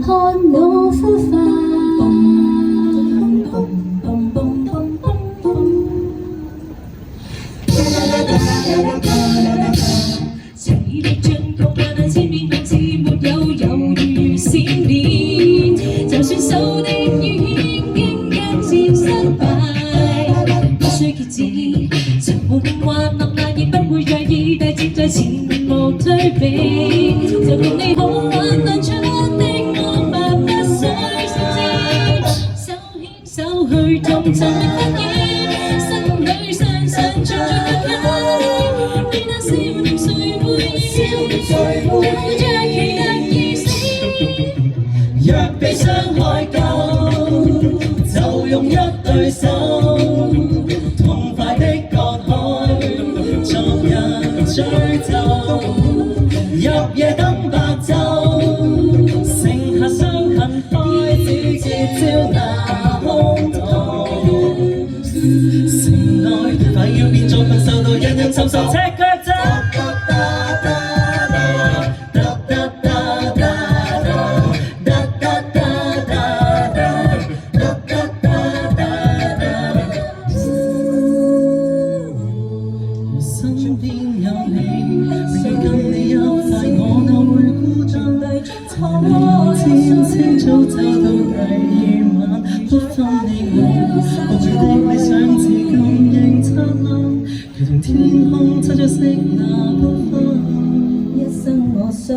看我呼發。齊力進攻那千變萬次，沒有猶豫閃電。就算受敵遇險，經一次失敗，不需竭止，曾滿患難難亦不會在意，大志在前無退避。就連你好玩難出的我，百不需甚至手牽手去同尋覓發現，心裏相信像着緊，你那笑臉誰會笑？有着奇特意思。若被傷害夠，就用一對手，痛快的割開昨日追走，入夜等白晝，剩下傷痕開始接招那空洞，城內快要變作困獸鬥，人人尋仇赤腳走。身邊有你，如今你入快我就會故障。天清早走到第二晚，不分你我，無罪的理想至今仍燦爛，如同天空漆咗色那部分，一生我信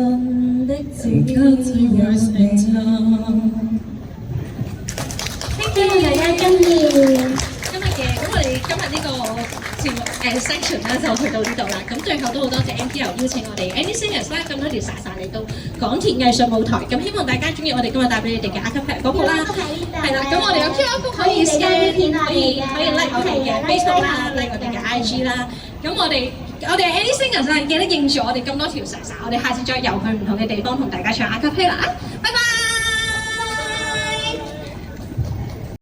的只有成真。希望大家中意今日嘅，咁我哋今日呢個節目section 咧就去到呢度啦。咁最後都好多謝 MTL 邀請我哋 Any Singers 啦，咁多條曬嚟到港鐵藝術舞台。咁希望大家中意我哋今日帶俾你哋嘅 acapella 歌曲啦。係啦，咁我哋有 QR code 可以 scan，可以 like 我哋嘅 Facebook 啦 ，like 我哋嘅 IG 啦。咁我哋 Any Singers 啦，記得認住我哋咁多條曬，我哋下次再遊去唔同嘅地方同大家唱 acapella 啊！拜拜。